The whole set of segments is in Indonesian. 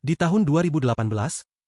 Di tahun 2018,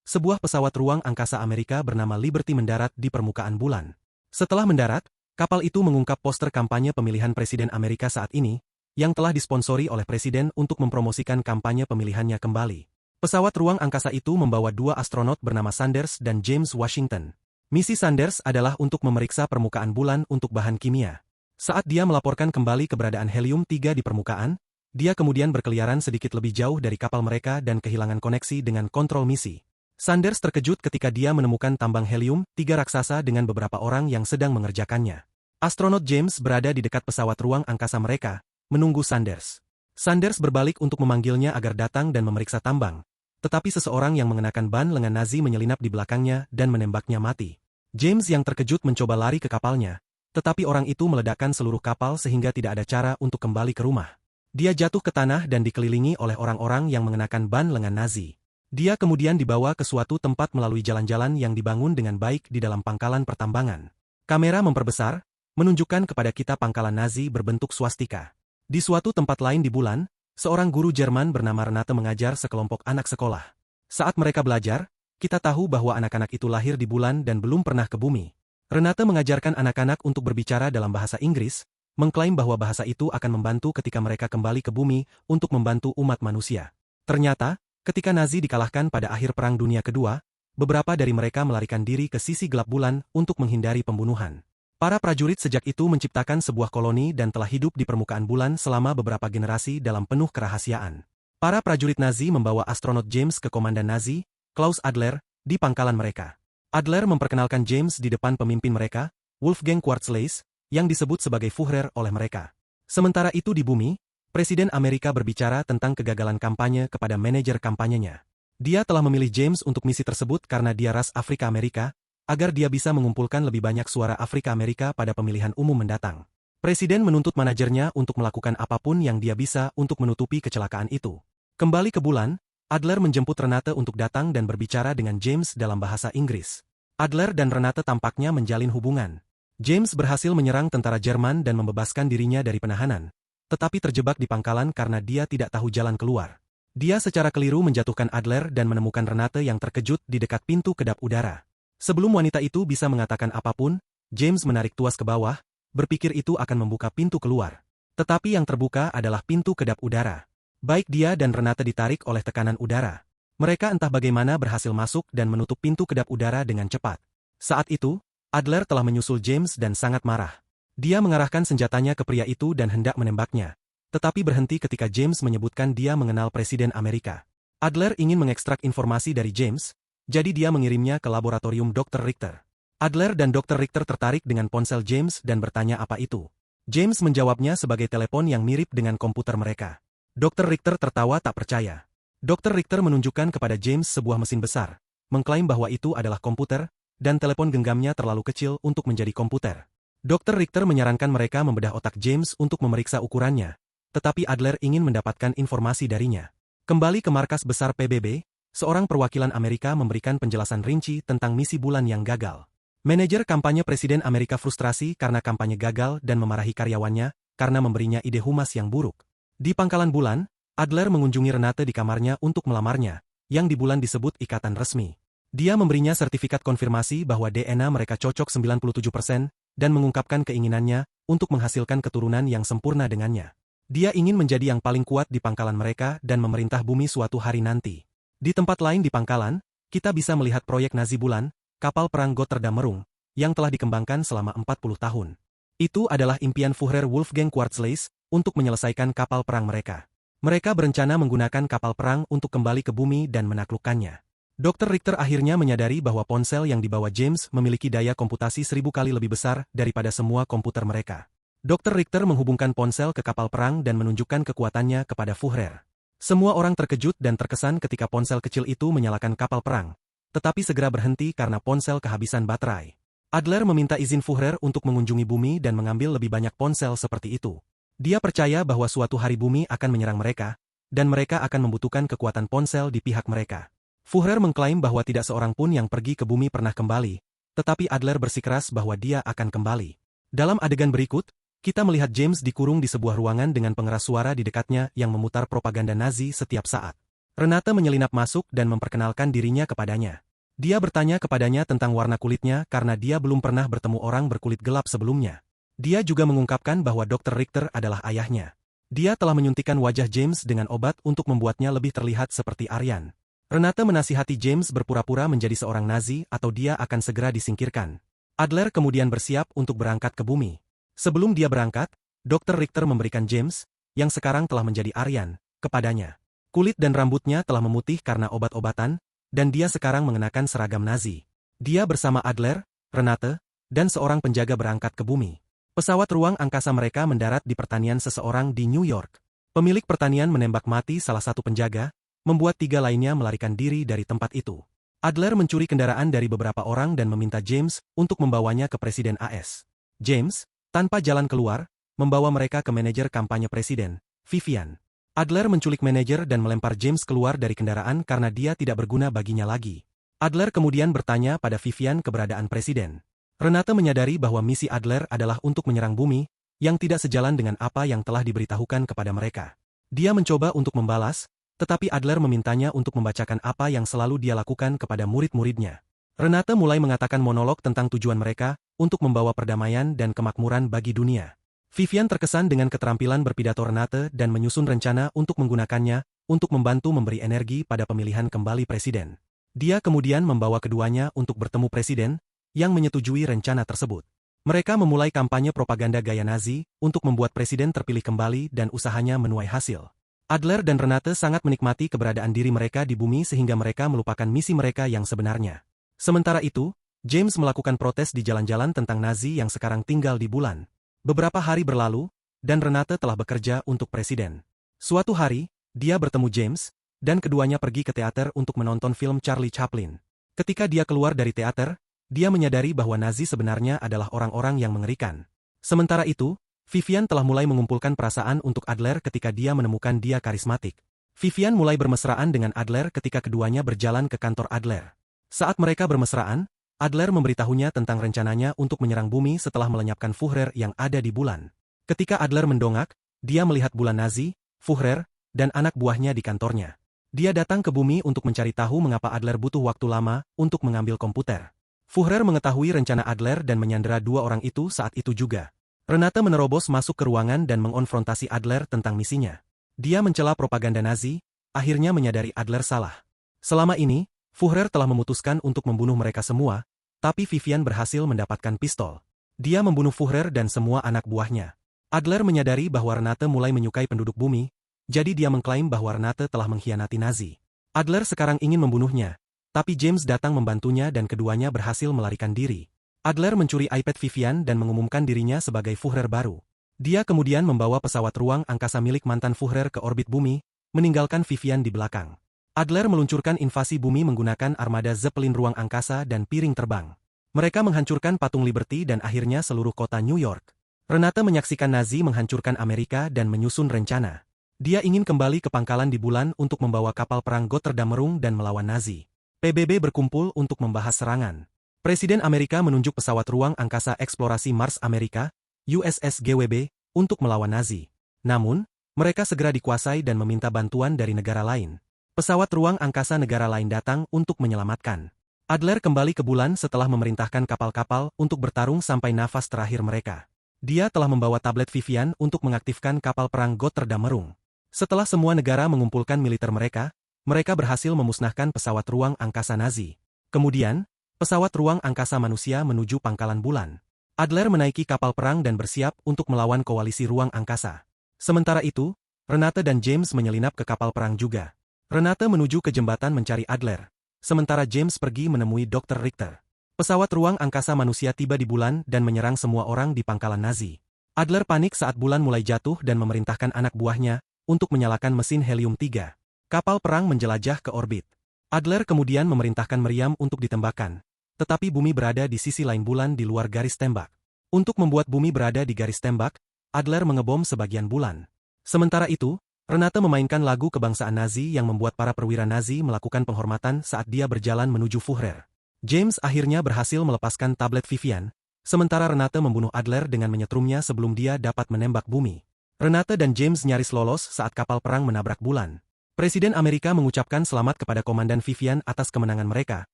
sebuah pesawat ruang angkasa Amerika bernama Liberty mendarat di permukaan bulan. Setelah mendarat, kapal itu mengungkap poster kampanye pemilihan Presiden Amerika saat ini, yang telah disponsori oleh Presiden untuk mempromosikan kampanye pemilihannya kembali. Pesawat ruang angkasa itu membawa dua astronot bernama Sanders dan James Washington. Misi Sanders adalah untuk memeriksa permukaan bulan untuk bahan kimia. Saat dia melaporkan kembali keberadaan helium-3 di permukaan, dia kemudian berkeliaran sedikit lebih jauh dari kapal mereka dan kehilangan koneksi dengan kontrol misi. Sanders terkejut ketika dia menemukan tambang helium-3 raksasa dengan beberapa orang yang sedang mengerjakannya. Astronot James berada di dekat pesawat ruang angkasa mereka, menunggu Sanders. Sanders berbalik untuk memanggilnya agar datang dan memeriksa tambang, tetapi seseorang yang mengenakan ban lengan Nazi menyelinap di belakangnya dan menembaknya mati. James yang terkejut mencoba lari ke kapalnya, tetapi orang itu meledakkan seluruh kapal sehingga tidak ada cara untuk kembali ke rumah. Dia jatuh ke tanah dan dikelilingi oleh orang-orang yang mengenakan ban lengan Nazi. Dia kemudian dibawa ke suatu tempat melalui jalan-jalan yang dibangun dengan baik di dalam pangkalan pertambangan. Kamera memperbesar, menunjukkan kepada kita pangkalan Nazi berbentuk swastika. Di suatu tempat lain di bulan, seorang guru Jerman bernama Renate mengajar sekelompok anak sekolah. Saat mereka belajar, kita tahu bahwa anak-anak itu lahir di bulan dan belum pernah ke bumi. Renate mengajarkan anak-anak untuk berbicara dalam bahasa Inggris, mengklaim bahwa bahasa itu akan membantu ketika mereka kembali ke bumi untuk membantu umat manusia. Ternyata, ketika Nazi dikalahkan pada akhir Perang Dunia Kedua, beberapa dari mereka melarikan diri ke sisi gelap bulan untuk menghindari pembunuhan. Para prajurit sejak itu menciptakan sebuah koloni dan telah hidup di permukaan bulan selama beberapa generasi dalam penuh kerahasiaan. Para prajurit Nazi membawa astronot James ke komandan Nazi, Klaus Adler, di pangkalan mereka. Adler memperkenalkan James di depan pemimpin mereka, Wolfgang Quartzleis, yang disebut sebagai Führer oleh mereka. Sementara itu di bumi, Presiden Amerika berbicara tentang kegagalan kampanye kepada manajer kampanyenya. Dia telah memilih James untuk misi tersebut karena dia ras Afrika Amerika, agar dia bisa mengumpulkan lebih banyak suara Afrika Amerika pada pemilihan umum mendatang. Presiden menuntut manajernya untuk melakukan apapun yang dia bisa untuk menutupi kecelakaan itu. Kembali ke bulan, Adler menjemput Renate untuk datang dan berbicara dengan James dalam bahasa Inggris. Adler dan Renate tampaknya menjalin hubungan. James berhasil menyerang tentara Jerman dan membebaskan dirinya dari penahanan, tetapi terjebak di pangkalan karena dia tidak tahu jalan keluar. Dia secara keliru menjatuhkan Adler dan menemukan Renate yang terkejut di dekat pintu kedap udara. Sebelum wanita itu bisa mengatakan apapun, James menarik tuas ke bawah, berpikir itu akan membuka pintu keluar. Tetapi yang terbuka adalah pintu kedap udara. Baik dia dan Renate ditarik oleh tekanan udara. Mereka entah bagaimana berhasil masuk dan menutup pintu kedap udara dengan cepat. Saat itu, Adler telah menyusul James dan sangat marah. Dia mengarahkan senjatanya ke pria itu dan hendak menembaknya, tetapi berhenti ketika James menyebutkan dia mengenal Presiden Amerika. Adler ingin mengekstrak informasi dari James, jadi dia mengirimnya ke laboratorium Dr. Richter. Adler dan Dr. Richter tertarik dengan ponsel James dan bertanya apa itu. James menjawabnya sebagai telepon yang mirip dengan komputer mereka. Dr. Richter tertawa tak percaya. Dr. Richter menunjukkan kepada James sebuah mesin besar, mengklaim bahwa itu adalah komputer, dan telepon genggamnya terlalu kecil untuk menjadi komputer. Dr. Richter menyarankan mereka membedah otak James untuk memeriksa ukurannya, tetapi Adler ingin mendapatkan informasi darinya. Kembali ke markas besar PBB, seorang perwakilan Amerika memberikan penjelasan rinci tentang misi bulan yang gagal. Manajer kampanye Presiden Amerika frustrasi karena kampanye gagal dan memarahi karyawannya karena memberinya ide humas yang buruk. Di pangkalan bulan, Adler mengunjungi Renate di kamarnya untuk melamarnya, yang di bulan disebut ikatan resmi. Dia memberinya sertifikat konfirmasi bahwa DNA mereka cocok 97% dan mengungkapkan keinginannya untuk menghasilkan keturunan yang sempurna dengannya. Dia ingin menjadi yang paling kuat di pangkalan mereka dan memerintah bumi suatu hari nanti. Di tempat lain di pangkalan, kita bisa melihat proyek Nazi bulan, kapal perang Gotterdam Merung, yang telah dikembangkan selama 40 tahun. Itu adalah impian Führer Wolfgang Quartzleis untuk menyelesaikan kapal perang mereka. Mereka berencana menggunakan kapal perang untuk kembali ke bumi dan menaklukkannya. Dr. Richter akhirnya menyadari bahwa ponsel yang dibawa James memiliki daya komputasi 1000 kali lebih besar daripada semua komputer mereka. Dr. Richter menghubungkan ponsel ke kapal perang dan menunjukkan kekuatannya kepada Führer. Semua orang terkejut dan terkesan ketika ponsel kecil itu menyalakan kapal perang, tetapi segera berhenti karena ponsel kehabisan baterai. Adler meminta izin Führer untuk mengunjungi bumi dan mengambil lebih banyak ponsel seperti itu. Dia percaya bahwa suatu hari bumi akan menyerang mereka, dan mereka akan membutuhkan kekuatan ponsel di pihak mereka. Führer mengklaim bahwa tidak seorang pun yang pergi ke bumi pernah kembali, tetapi Adler bersikeras bahwa dia akan kembali. Dalam adegan berikut, kita melihat James dikurung di sebuah ruangan dengan pengeras suara di dekatnya yang memutar propaganda Nazi setiap saat. Renate menyelinap masuk dan memperkenalkan dirinya kepadanya. Dia bertanya kepadanya tentang warna kulitnya karena dia belum pernah bertemu orang berkulit gelap sebelumnya. Dia juga mengungkapkan bahwa Dr. Richter adalah ayahnya. Dia telah menyuntikkan wajah James dengan obat untuk membuatnya lebih terlihat seperti Aryan. Renate menasihati James berpura-pura menjadi seorang Nazi atau dia akan segera disingkirkan. Adler kemudian bersiap untuk berangkat ke bumi. Sebelum dia berangkat, Dr. Richter memberikan James, yang sekarang telah menjadi Aryan, kepadanya. Kulit dan rambutnya telah memutih karena obat-obatan, dan dia sekarang mengenakan seragam Nazi. Dia bersama Adler, Renate, dan seorang penjaga berangkat ke bumi. Pesawat ruang angkasa mereka mendarat di pertanian seseorang di New York. Pemilik pertanian menembak mati salah satu penjaga, membuat 3 lainnya melarikan diri dari tempat itu. Adler mencuri kendaraan dari beberapa orang dan meminta James untuk membawanya ke Presiden AS. James, tanpa jalan keluar, membawa mereka ke manajer kampanye Presiden, Vivian. Adler menculik manajer dan melempar James keluar dari kendaraan karena dia tidak berguna baginya lagi. Adler kemudian bertanya pada Vivian keberadaan Presiden. Renate menyadari bahwa misi Adler adalah untuk menyerang bumi, yang tidak sejalan dengan apa yang telah diberitahukan kepada mereka. Dia mencoba untuk membalas, tetapi Adler memintanya untuk membacakan apa yang selalu dia lakukan kepada murid-muridnya. Renate mulai mengatakan monolog tentang tujuan mereka, untuk membawa perdamaian dan kemakmuran bagi dunia. Vivian terkesan dengan keterampilan berpidato Renate dan menyusun rencana untuk menggunakannya, untuk membantu memberi energi pada pemilihan kembali presiden. Dia kemudian membawa keduanya untuk bertemu presiden, yang menyetujui rencana tersebut. Mereka memulai kampanye propaganda gaya Nazi, untuk membuat presiden terpilih kembali dan usahanya menuai hasil. Adler dan Renate sangat menikmati keberadaan diri mereka di bumi sehingga mereka melupakan misi mereka yang sebenarnya. Sementara itu, James melakukan protes di jalan-jalan tentang Nazi yang sekarang tinggal di bulan. Beberapa hari berlalu, dan Renate telah bekerja untuk presiden. Suatu hari, dia bertemu James, dan keduanya pergi ke teater untuk menonton film Charlie Chaplin. Ketika dia keluar dari teater, dia menyadari bahwa Nazi sebenarnya adalah orang-orang yang mengerikan. Sementara itu, Vivian telah mulai mengumpulkan perasaan untuk Adler ketika dia menemukan dia karismatik. Vivian mulai bermesraan dengan Adler ketika keduanya berjalan ke kantor Adler. Saat mereka bermesraan, Adler memberitahunya tentang rencananya untuk menyerang bumi setelah melenyapkan Führer yang ada di bulan. Ketika Adler mendongak, dia melihat bulan Nazi, Führer, dan anak buahnya di kantornya. Dia datang ke bumi untuk mencari tahu mengapa Adler butuh waktu lama untuk mengambil komputer. Führer mengetahui rencana Adler dan menyandera 2 orang itu saat itu juga. Renate menerobos masuk ke ruangan dan mengonfrontasi Adler tentang misinya. Dia mencela propaganda Nazi, akhirnya menyadari Adler salah. Selama ini, Führer telah memutuskan untuk membunuh mereka semua, tapi Vivian berhasil mendapatkan pistol. Dia membunuh Führer dan semua anak buahnya. Adler menyadari bahwa Renate mulai menyukai penduduk bumi, jadi dia mengklaim bahwa Renate telah mengkhianati Nazi. Adler sekarang ingin membunuhnya, tapi James datang membantunya dan keduanya berhasil melarikan diri. Adler mencuri iPad Vivian dan mengumumkan dirinya sebagai Führer baru. Dia kemudian membawa pesawat ruang angkasa milik mantan Führer ke orbit bumi, meninggalkan Vivian di belakang. Adler meluncurkan invasi bumi menggunakan armada Zeppelin ruang angkasa dan piring terbang. Mereka menghancurkan patung Liberty dan akhirnya seluruh kota New York. Renate menyaksikan Nazi menghancurkan Amerika dan menyusun rencana. Dia ingin kembali ke pangkalan di bulan untuk membawa kapal perang Gotterdammerung dan melawan Nazi. PBB berkumpul untuk membahas serangan. Presiden Amerika menunjuk pesawat ruang angkasa eksplorasi Mars Amerika, USS GWB, untuk melawan Nazi. Namun, mereka segera dikuasai dan meminta bantuan dari negara lain. Pesawat ruang angkasa negara lain datang untuk menyelamatkan. Adler kembali ke bulan setelah memerintahkan kapal-kapal untuk bertarung sampai nafas terakhir mereka. Dia telah membawa tablet Vivian untuk mengaktifkan kapal perang Gotterdammerung. Setelah semua negara mengumpulkan militer mereka, mereka berhasil memusnahkan pesawat ruang angkasa Nazi. Kemudian, pesawat ruang angkasa manusia menuju pangkalan bulan. Adler menaiki kapal perang dan bersiap untuk melawan koalisi ruang angkasa. Sementara itu, Renate dan James menyelinap ke kapal perang juga. Renate menuju ke jembatan mencari Adler, sementara James pergi menemui Dr. Richter. Pesawat ruang angkasa manusia tiba di bulan dan menyerang semua orang di pangkalan Nazi. Adler panik saat bulan mulai jatuh dan memerintahkan anak buahnya untuk menyalakan mesin helium-3. Kapal perang menjelajah ke orbit. Adler kemudian memerintahkan meriam untuk ditembakkan, tetapi bumi berada di sisi lain bulan di luar garis tembak. Untuk membuat bumi berada di garis tembak, Adler mengebom sebagian bulan. Sementara itu, Renate memainkan lagu kebangsaan Nazi yang membuat para perwira Nazi melakukan penghormatan saat dia berjalan menuju Führer. James akhirnya berhasil melepaskan tablet Vivian, sementara Renate membunuh Adler dengan menyetrumnya sebelum dia dapat menembak bumi. Renate dan James nyaris lolos saat kapal perang menabrak bulan. Presiden Amerika mengucapkan selamat kepada Komandan Vivian atas kemenangan mereka,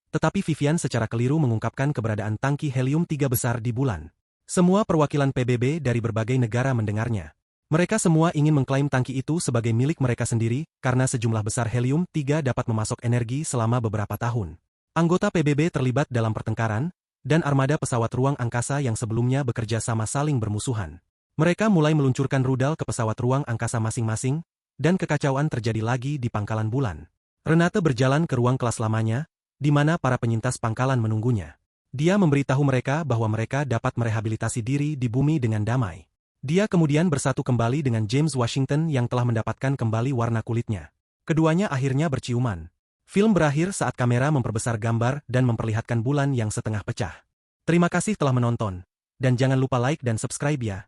tetapi Vivian secara keliru mengungkapkan keberadaan tangki helium-3 besar di bulan. Semua perwakilan PBB dari berbagai negara mendengarnya. Mereka semua ingin mengklaim tangki itu sebagai milik mereka sendiri, karena sejumlah besar helium-3 dapat memasok energi selama beberapa tahun. Anggota PBB terlibat dalam pertengkaran, dan armada pesawat ruang angkasa yang sebelumnya bekerja sama saling bermusuhan. Mereka mulai meluncurkan rudal ke pesawat ruang angkasa masing-masing, dan kekacauan terjadi lagi di pangkalan bulan. Renate berjalan ke ruang kelas lamanya, di mana para penyintas pangkalan menunggunya. Dia memberitahu mereka bahwa mereka dapat merehabilitasi diri di bumi dengan damai. Dia kemudian bersatu kembali dengan James Washington yang telah mendapatkan kembali warna kulitnya. Keduanya akhirnya berciuman. Film berakhir saat kamera memperbesar gambar dan memperlihatkan bulan yang setengah pecah. Terima kasih telah menonton. Dan jangan lupa like dan subscribe ya.